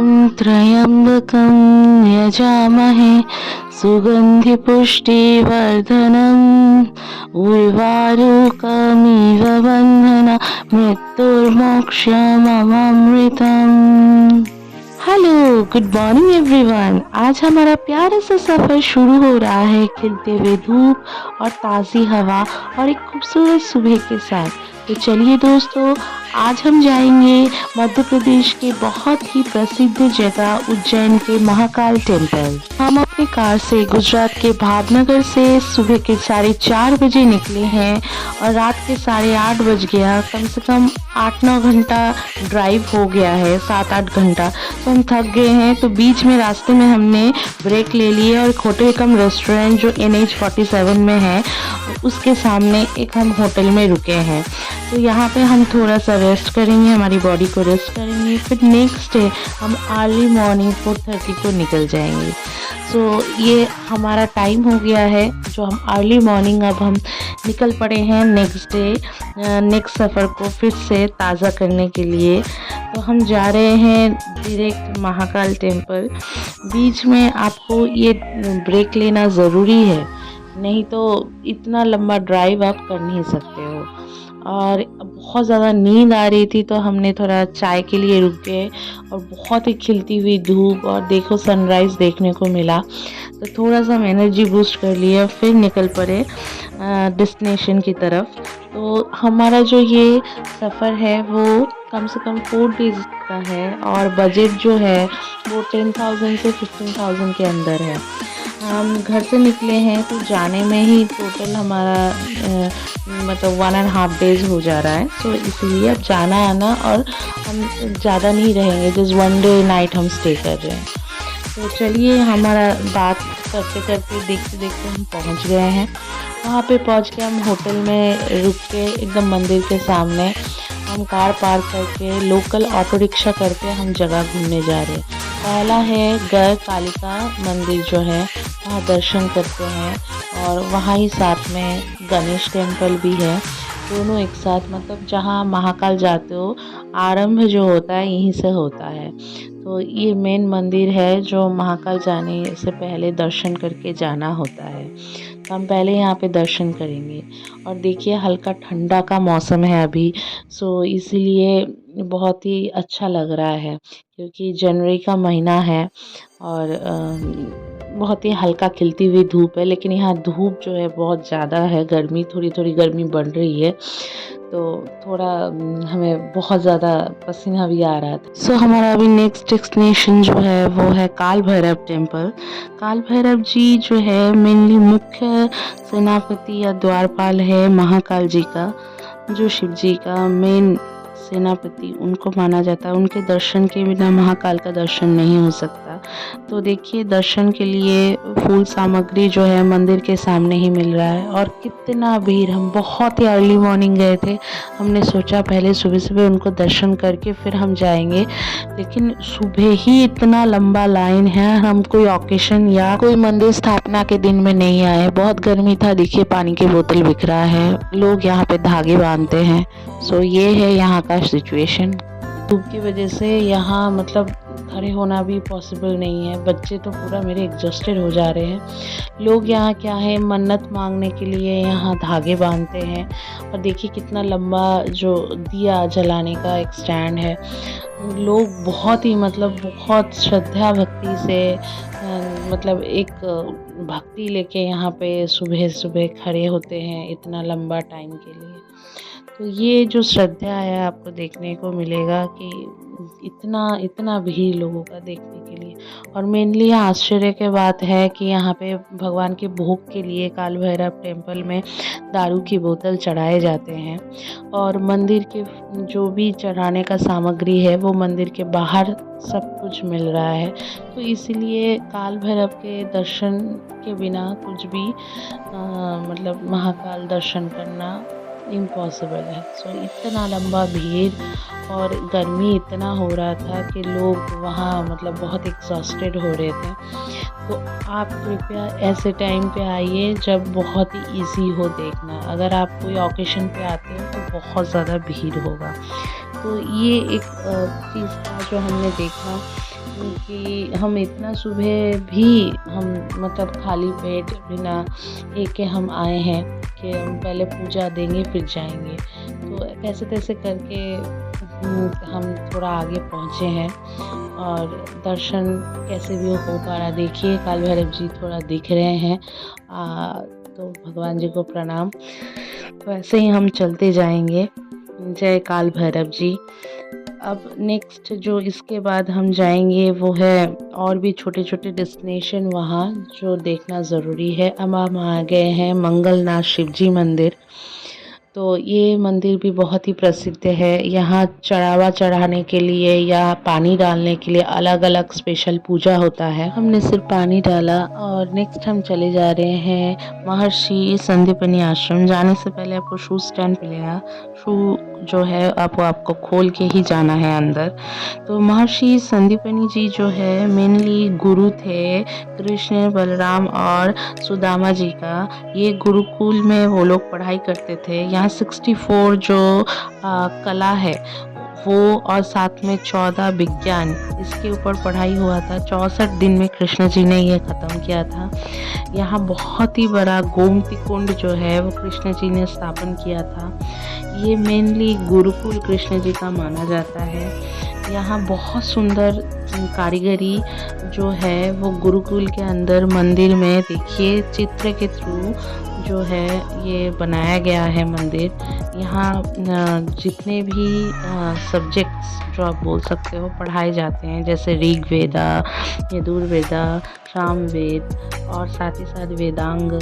त्र्यम्बकं यजामहे सुगन्धिपुष्टिवर्धनम् उर्वारुकमिव बन्धना मृत्युर्मोक्षममृतम्। Hello, good morning everyone. आज हमारा प्यारा सा सफ़र शुरू हो रहा है खिलते हुए धूप और ताज़ी हवा और एक खूबसूरत सुबह के साथ। तो चलिए दोस्तों, आज हम जाएंगे मध्य प्रदेश के बहुत ही प्रसिद्ध जगह उज्जैन के महाकाल टेम्पल। हम अपनी कार से गुजरात के भावनगर से सुबह के 4:30 बजे निकले हैं और रात के 8:30 बज गया। कम से कम 8-9 घंटा ड्राइव हो गया है, 7-8 घंटा। तो हम थक गए हैं, तो बीच में रास्ते में हमने ब्रेक ले लिए और एक होटल कम रेस्टोरेंट जो NH 47 में है उसके सामने एक हम होटल में रुके हैं। तो यहाँ पे हम थोड़ा सा रेस्ट करेंगे, हमारी बॉडी को रेस्ट करेंगे। फिर नेक्स्ट डे हम अर्ली मॉर्निंग 4:30 को निकल जाएंगे। सो ये हमारा टाइम हो गया है जो हम अर्ली मॉर्निंग अब हम निकल पड़े हैं नेक्स्ट डे नेक्स्ट सफ़र को फिर से ताज़ा करने के लिए। तो हम जा रहे हैं डायरेक्ट महाकाल टेम्पल। बीच में आपको ये ब्रेक लेना ज़रूरी है, नहीं तो इतना लंबा ड्राइव आप कर नहीं सकते हो। और बहुत ज़्यादा नींद आ रही थी तो हमने थोड़ा चाय के लिए रुक गए और बहुत ही खिलती हुई धूप और देखो सनराइज़ देखने को मिला। तो थोड़ा सा हम एनर्जी बूस्ट कर लिए, फिर निकल पड़े डेस्टिनेशन की तरफ। तो हमारा जो ये सफ़र है वो कम से कम 4 डेज़ का है और बजट जो है वो 10,000 से 15,000 के अंदर है। हम घर से निकले हैं तो जाने में ही टोटल हमारा मतलब 1.5 डेज़ हो जा रहा है। तो इसीलिए अब जाना आना और हम ज़्यादा नहीं रहेंगे, जस्ट 1 डे नाइट हम स्टे कर रहे हैं। तो चलिए, हमारा बात करते करते देखते देखते हम पहुंच गए हैं। वहाँ पे पहुंच के हम होटल में रुक के एकदम मंदिर के सामने हम कार पार्क करके लोकल ऑटो रिक्शा करके हम जगह घूमने जा रहे हैं। पहला है गर कालिका मंदिर जो है, वहाँ दर्शन करते हैं और वहाँ ही साथ में गणेश टेम्पल भी है। दोनों एक साथ, मतलब जहाँ महाकाल जाते हो आरंभ जो होता है यहीं से होता है। तो ये मेन मंदिर है जो महाकाल जाने से पहले दर्शन करके जाना होता है। तो हम पहले यहाँ पे दर्शन करेंगे। और देखिए हल्का ठंडा का मौसम है अभी, सो इसीलिए बहुत ही अच्छा लग रहा है क्योंकि जनवरी का महीना है और बहुत ही हल्का खिलती हुई धूप है। लेकिन यहाँ धूप जो है बहुत ज़्यादा है, गर्मी थोड़ी थोड़ी गर्मी बढ़ रही है, तो थोड़ा हमें बहुत ज़्यादा पसीना भी आ रहा था। सो हमारा अभी नेक्स्ट डेस्टिनेशन जो है वो है काल भैरव टेम्पल। काल भैरव जी जो है मेनली मुख्य सेनापति या द्वारपाल है महाकाल जी का, जो शिव जी का मेन सेनापति उनको माना जाता है। उनके दर्शन के बिना महाकाल का दर्शन नहीं हो सकता। तो देखिए, दर्शन के लिए फूल सामग्री जो है मंदिर के सामने ही मिल रहा है। और कितना भीड़, हम बहुत ही अर्ली मॉर्निंग गए थे। हमने सोचा पहले सुबह सुबह उनको दर्शन करके फिर हम जाएंगे, लेकिन सुबह ही इतना लंबा लाइन है। हम कोई ऑकेशन या कोई मंदिर स्थापना के दिन में नहीं आए, बहुत गर्मी था। देखिए पानी की बोतल बिक रहा है, लोग यहाँ पे धागे बांधते हैं। सो ये है यहाँ का सिचुएशन। धूप की वजह से यहाँ मतलब खड़े होना भी पॉसिबल नहीं है। बच्चे तो पूरा मेरे एग्जॉस्टेड हो जा रहे हैं। लोग यहाँ क्या है, मन्नत मांगने के लिए यहाँ धागे बांधते हैं। और देखिए कितना लंबा जो दिया जलाने का एक स्टैंड है। लोग बहुत ही मतलब बहुत श्रद्धा भक्ति से मतलब एक भक्ति लेके यहाँ पे सुबह सुबह खड़े होते हैं इतना लंबा टाइम के लिए। तो ये जो श्रद्धा है आपको देखने को मिलेगा कि इतना भीड़ लोगों का देखने के लिए। और मेनली आश्चर्य की बात है कि यहाँ पे भगवान के भोग के लिए काल भैरव टेम्पल में दारू की बोतल चढ़ाए जाते हैं। और मंदिर के जो भी चढ़ाने का सामग्री है वो मंदिर के बाहर सब कुछ मिल रहा है। तो इसीलिए काल भैरव के दर्शन के बिना कुछ भी मतलब महाकाल दर्शन करना इम्पॉसिबल है। सो इतना लंबा भीड़ और गर्मी इतना हो रहा था कि लोग वहाँ मतलब बहुत एग्जॉस्टेड हो रहे थे। तो आप कृपया ऐसे टाइम पे आइए जब बहुत ही इजी हो देखना। अगर आप कोई ओकेशन पे आते हो तो बहुत ज़्यादा भीड़ होगा। तो ये एक चीज़ था जो हमने देखा कि हम इतना सुबह भी हम मतलब खाली पेट बिना एक के हम आए हैं कि हम पहले पूजा देंगे फिर जाएंगे। तो कैसे तैसे करके हम थोड़ा आगे पहुँचे हैं और दर्शन कैसे भी हो पा रहा। देखिए काल भैरव जी थोड़ा दिख रहे हैं, तो भगवान जी को प्रणाम। तो ऐसे ही हम चलते जाएंगे। जय काल भैरव जी। अब नेक्स्ट जो इसके बाद हम जाएंगे वो है और भी छोटे छोटे डेस्टिनेशन वहाँ जो देखना ज़रूरी है। अब हम आ गए हैं मंगलनाथ शिव जी मंदिर। तो ये मंदिर भी बहुत ही प्रसिद्ध है। यहाँ चढ़ावा चढ़ाने के लिए या पानी डालने के लिए अलग अलग स्पेशल पूजा होता है। हमने सिर्फ पानी डाला और नेक्स्ट हम चले जा रहे हैं महर्षि संदीपनी आश्रम। जाने से पहले आपको शू स्टैंड पे लेना, शू जो है आपको खोल के ही जाना है अंदर। तो महर्षि संदीपनी जी जो है मेनली गुरु थे कृष्ण, बलराम और सुदामा जी का। ये गुरुकुल में वो लोग पढ़ाई करते थे। यहाँ 64 जो कला है वो और साथ में 14 विज्ञान, इसके ऊपर पढ़ाई हुआ था। 64 दिन में कृष्ण जी ने ये ख़त्म किया था। यहाँ बहुत ही बड़ा गोमती कुंड जो है वो कृष्ण जी ने स्थापन किया था। ये मेनली गुरुकुल कृष्ण जी का माना जाता है। यहाँ बहुत सुंदर कारीगरी जो है वो गुरुकुल के अंदर मंदिर में देखिए चित्र के थ्रू जो है ये बनाया गया है मंदिर। यहाँ जितने भी सब्जेक्ट्स जो आप बोल सकते हो पढ़ाए जाते हैं, जैसे ऋग्वेदा, यजुर्वेदा, सामवेद और साथ ही साथ वेदांग,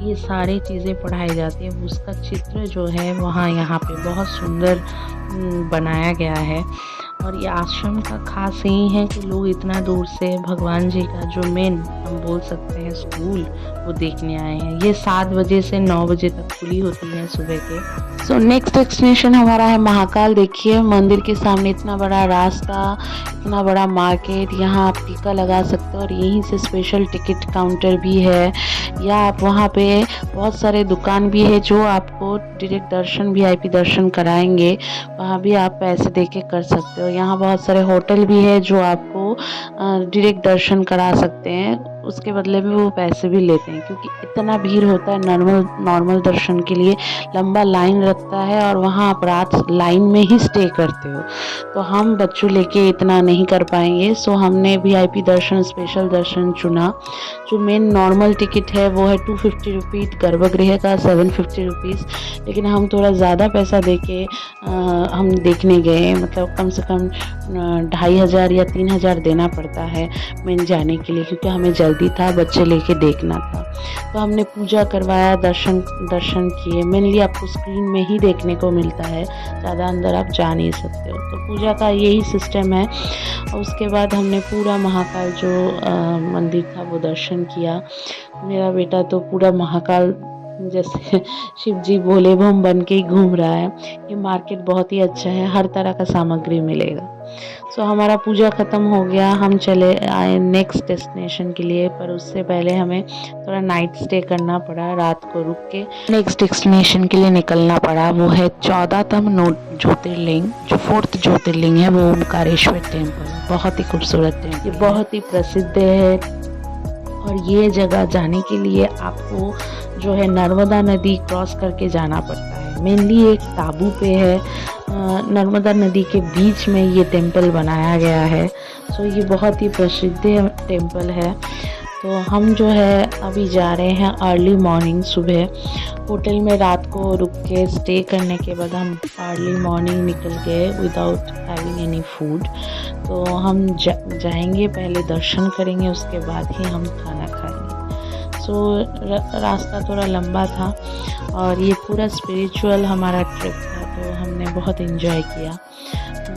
ये सारी चीज़ें पढ़ाई जाती हैं। उसका चित्र जो है वहाँ यहाँ पे बहुत सुंदर बनाया गया है। और ये आश्रम का खास यही है कि लोग इतना दूर से भगवान जी का जो मेन हम बोल सकते हैं स्कूल वो देखने आए हैं। ये 7 बजे से 9 बजे तक खुली होती है सुबह के। सो नेक्स्ट डेस्टिनेशन हमारा है महाकाल। देखिए मंदिर के सामने इतना बड़ा रास्ता, इतना बड़ा मार्केट, यहाँ आप टीका लगा सकते हो और यहीं से स्पेशल टिकट काउंटर भी है। या आप वहाँ पे बहुत सारे दुकान भी है जो आपको डायरेक्ट दर्शन VIP दर्शन कराएंगे, वहाँ भी आप पैसे दे के कर सकते हो। यहाँ बहुत सारे होटल भी है जो आपको डायरेक्ट दर्शन करा सकते हैं, उसके बदले में वो पैसे भी लेते हैं क्योंकि इतना भीड़ होता है। नॉर्मल दर्शन के लिए लंबा लाइन लगता है और वहाँ आप रात लाइन में ही स्टे करते हो। तो हम बच्चों लेके इतना नहीं कर पाएंगे, सो हमने VIP दर्शन, स्पेशल दर्शन चुना। जो मेन नॉर्मल टिकट है वो है 250 रुपीज़, गर्भगृह का 750 रुपीज़। लेकिन हम थोड़ा ज़्यादा पैसा दे के हम देखने गए, मतलब कम से कम 2500 या 3000 देना पड़ता है मेन जाने के लिए, क्योंकि हमें जल्दी था, बच्चे लेके देखना था। तो हमने पूजा करवाया, दर्शन किए। मेनली आपको स्क्रीन में ही देखने को मिलता है, ज़्यादा अंदर आप जा नहीं सकते हो। तो पूजा का यही सिस्टम है। और उसके बाद हमने पूरा महाकाल जो मंदिर था वो दर्शन किया। मेरा बेटा तो पूरा महाकाल जैसे शिव जी भोले बम बन के ही घूम रहा है। ये मार्केट बहुत ही अच्छा है, हर तरह का सामग्री मिलेगा। सो हमारा पूजा ख़त्म हो गया, हम चले आए नेक्स्ट डेस्टिनेशन के लिए। पर उससे पहले हमें थोड़ा नाइट स्टे करना पड़ा, रात को रुक के नेक्स्ट डेस्टिनेशन के लिए निकलना पड़ा। वो है 14तम ज्योतिर्लिंग, जो 4th ज्योतिर्लिंग है वो ओमकारेश्वर टेम्पल। बहुत ही खूबसूरत टेम्पल, ये बहुत ही प्रसिद्ध है। और ये जगह जाने के लिए आपको जो है नर्मदा नदी क्रॉस करके जाना पड़ता है। मेनली एक ताबू पे है, नर्मदा नदी के बीच में ये टेम्पल बनाया गया है। सो ये बहुत ही प्रसिद्ध टेम्पल है। तो हम जो है अभी जा रहे हैं अर्ली मॉर्निंग, सुबह होटल में रात को रुक के स्टे करने के बाद हम अर्ली मॉर्निंग निकल गए विदाउट हैविंग एनी फूड। तो हम जाएंगे, पहले दर्शन करेंगे, उसके बाद ही हम खाना खाएंगे। सो रास्ता थोड़ा लंबा था और ये पूरा स्पिरिचुअल हमारा ट्रिप था, तो हमने बहुत इन्जॉय किया।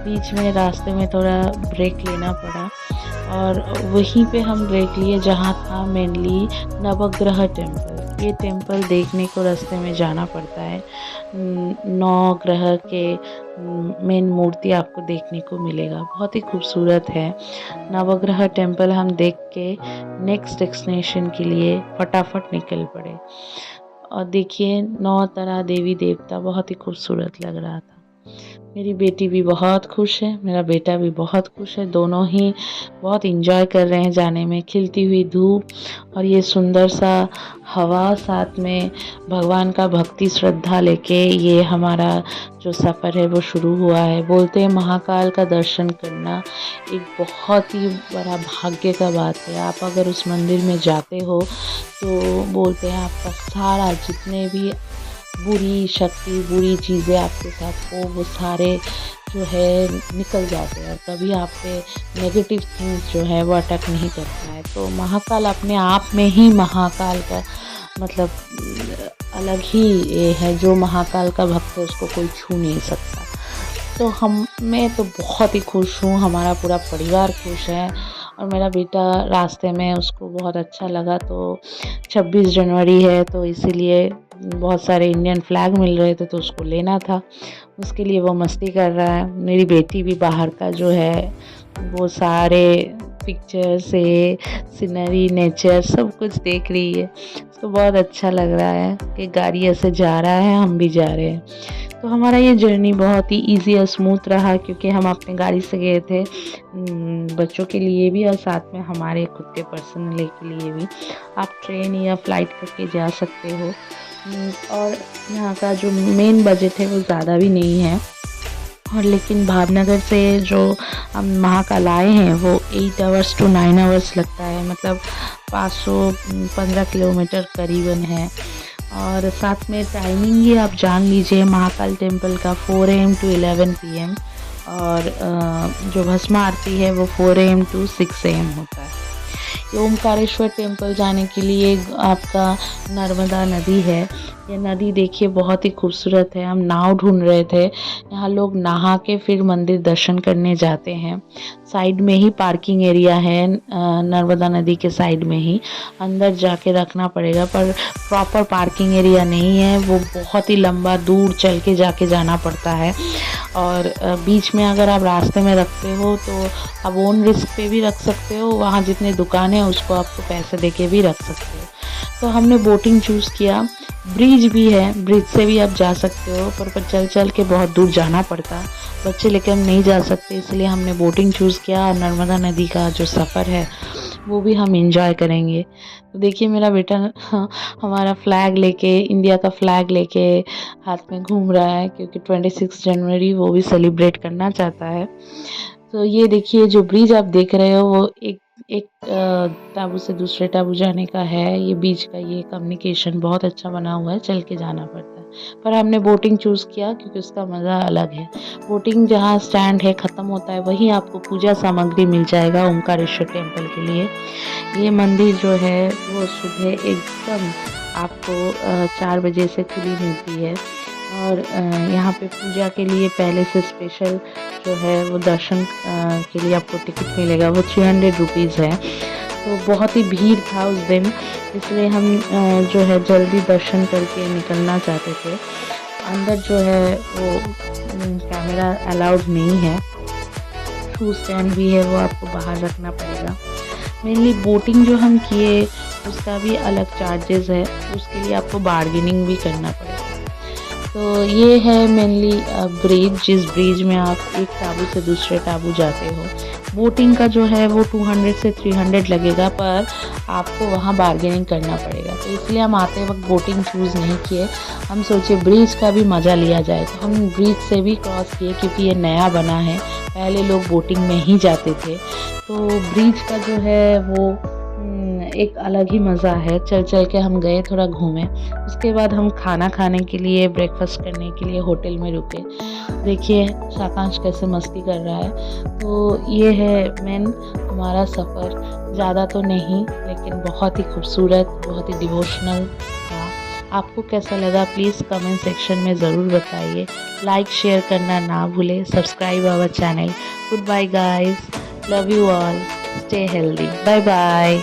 बीच में रास्ते में थोड़ा ब्रेक लेना पड़ा और वहीं पे हम ब्रेक लिए जहाँ था मेनली नवग्रह टेम्पल। ये टेम्पल देखने को रास्ते में जाना पड़ता है। 9 ग्रह के मेन मूर्ति आपको देखने को मिलेगा, बहुत ही खूबसूरत है। नवग्रह टेम्पल हम देख के नेक्स्ट डेस्टिनेशन के लिए फटाफट निकल पड़े। और देखिए 9 तरह देवी देवता, बहुत ही खूबसूरत लग रहा था। मेरी बेटी भी बहुत खुश है, मेरा बेटा भी बहुत खुश है। दोनों ही बहुत एंजॉय कर रहे हैं जाने में। खिलती हुई धूप और ये सुंदर सा हवा, साथ में भगवान का भक्ति श्रद्धा लेके ये हमारा जो सफ़र है वो शुरू हुआ है। बोलते हैं महाकाल का दर्शन करना एक बहुत ही बड़ा भाग्य का बात है। आप अगर उस मंदिर में जाते हो तो बोलते हैं आपका सारा जितने भी बुरी शक्ति, बुरी चीज़ें आपके साथ हो, वो सारे जो है निकल जाते हैं और कभी आप पे नेगेटिव थिंग्स जो है वो अटैक नहीं करता है। तो महाकाल अपने आप में ही महाकाल का मतलब अलग ही ये है। जो महाकाल का भक्त है उसको कोई छू नहीं सकता। तो मैं तो बहुत ही खुश हूँ, हमारा पूरा परिवार खुश है और मेरा बेटा रास्ते में उसको बहुत अच्छा लगा। तो 26 जनवरी है तो इसीलिए बहुत सारे इंडियन फ्लैग मिल रहे थे तो उसको लेना था, उसके लिए वो मस्ती कर रहा है। मेरी बेटी भी बाहर का जो है वो सारे पिक्चर से सीनरी, नेचर सब कुछ देख रही है। उसको बहुत अच्छा लग रहा है कि गाड़ी ऐसे जा रहा है, हम भी जा रहे हैं। तो हमारा ये जर्नी बहुत ही इजी और स्मूथ रहा क्योंकि हम अपने गाड़ी से गए थे, बच्चों के लिए भी और साथ में हमारे खुद के पर्सनल के लिए भी। आप ट्रेन या फ्लाइट करके जा सकते हो। और यहाँ का जो मेन बजट है वो ज़्यादा भी नहीं है। और लेकिन भावनगर से जो हम महाकाल आए हैं वो 8 आवर्स टू 9 आवर्स लगता है, मतलब 515 किलोमीटर करीबन है। और साथ में टाइमिंग ही आप जान लीजिए महाकाल टेम्पल का 4 AM टू 11 PM और जो भस्म आरती है वो 4 AM टू 6 AM होता है। ओमकारेश्वर टेम्पल जाने के लिए आपका नर्मदा नदी है। ये नदी देखिए बहुत ही खूबसूरत है। हम नाव ढूंढ रहे थे, यहाँ लोग नहा के फिर मंदिर दर्शन करने जाते हैं। साइड में ही पार्किंग एरिया है, नर्मदा नदी के साइड में ही, अंदर जाके रखना पड़ेगा पर प्रॉपर पार्किंग एरिया नहीं है, वो बहुत ही लंबा दूर चल के जाके जाना पड़ता है। और बीच में अगर आप रास्ते में रखते हो तो आप ओन रिस्क पे भी रख सकते हो, वहाँ जितने दुकान है उसको आपको पैसे दे के भी रख सकते हो। तो हमने बोटिंग चूज़ किया। ब्रिज भी है, ब्रिज से भी आप जा सकते हो पर चल चल के बहुत दूर जाना पड़ता, बच्चे लेके हम नहीं जा सकते, इसलिए हमने बोटिंग चूज़ किया और नर्मदा नदी का जो सफ़र है वो भी हम इंजॉय करेंगे। तो देखिए मेरा बेटा हमारा फ्लैग लेके, इंडिया का फ्लैग लेके हाथ में घूम रहा है क्योंकि 26 जनवरी वो भी सेलिब्रेट करना चाहता है। तो ये देखिए जो ब्रिज आप देख रहे हो वो एक टापू से दूसरे टापू जाने का है। ये बीच का ये कम्युनिकेशन बहुत अच्छा बना हुआ है, चल के जाना पड़ता है पर हमने बोटिंग चूज़ किया क्योंकि उसका मज़ा अलग है। बोटिंग जहाँ स्टैंड है ख़त्म होता है वहीं आपको पूजा सामग्री मिल जाएगा ओमकारेश्वर टेम्पल के लिए। ये मंदिर जो है वो सुबह एकदम आपको 4 बजे से खुली मिलती है और यहाँ पे पूजा के लिए पहले से स्पेशल जो है वो दर्शन के लिए आपको टिकट मिलेगा, वो 300 रुपीज़ है। तो बहुत ही भीड़ था उस दिन, इसलिए हम जो है जल्दी दर्शन करके निकलना चाहते थे। अंदर जो है वो कैमरा अलाउड नहीं है, शू स्टैंड भी है वो आपको बाहर रखना पड़ेगा। मेनली बोटिंग जो हम किए उसका भी अलग चार्जेस है, उसके लिए आपको बार्गेनिंग भी करना पड़ेगा। तो ये है मेनली ब्रिज, जिस ब्रिज में आप एक टापू से दूसरे टापू जाते हो। बोटिंग का जो है वो 200 से 300 लगेगा पर आपको वहाँ बार्गेनिंग करना पड़ेगा, तो इसलिए हम आते वक्त बोटिंग चूज़ नहीं किए। हम सोचे ब्रिज का भी मज़ा लिया जाए, तो हम ब्रिज से भी क्रॉस किए क्योंकि ये नया बना है, पहले लोग बोटिंग में ही जाते थे। तो ब्रिज का जो है वो एक अलग ही मज़ा है। चल चल के हम गए, थोड़ा घूमे, उसके बाद हम खाना खाने के लिए, ब्रेकफास्ट करने के लिए होटल में रुके। देखिए साकांश कैसे मस्ती कर रहा है। तो ये है मेन हमारा सफ़र, ज़्यादा तो नहीं लेकिन बहुत ही खूबसूरत, बहुत ही डिवोशनल था। आपको कैसा लगा प्लीज़ कमेंट सेक्शन में ज़रूर बताइए। लाइक शेयर करना ना भूलें, subscribe our channel. Good bye guys, love you all, stay healthy, bye bye.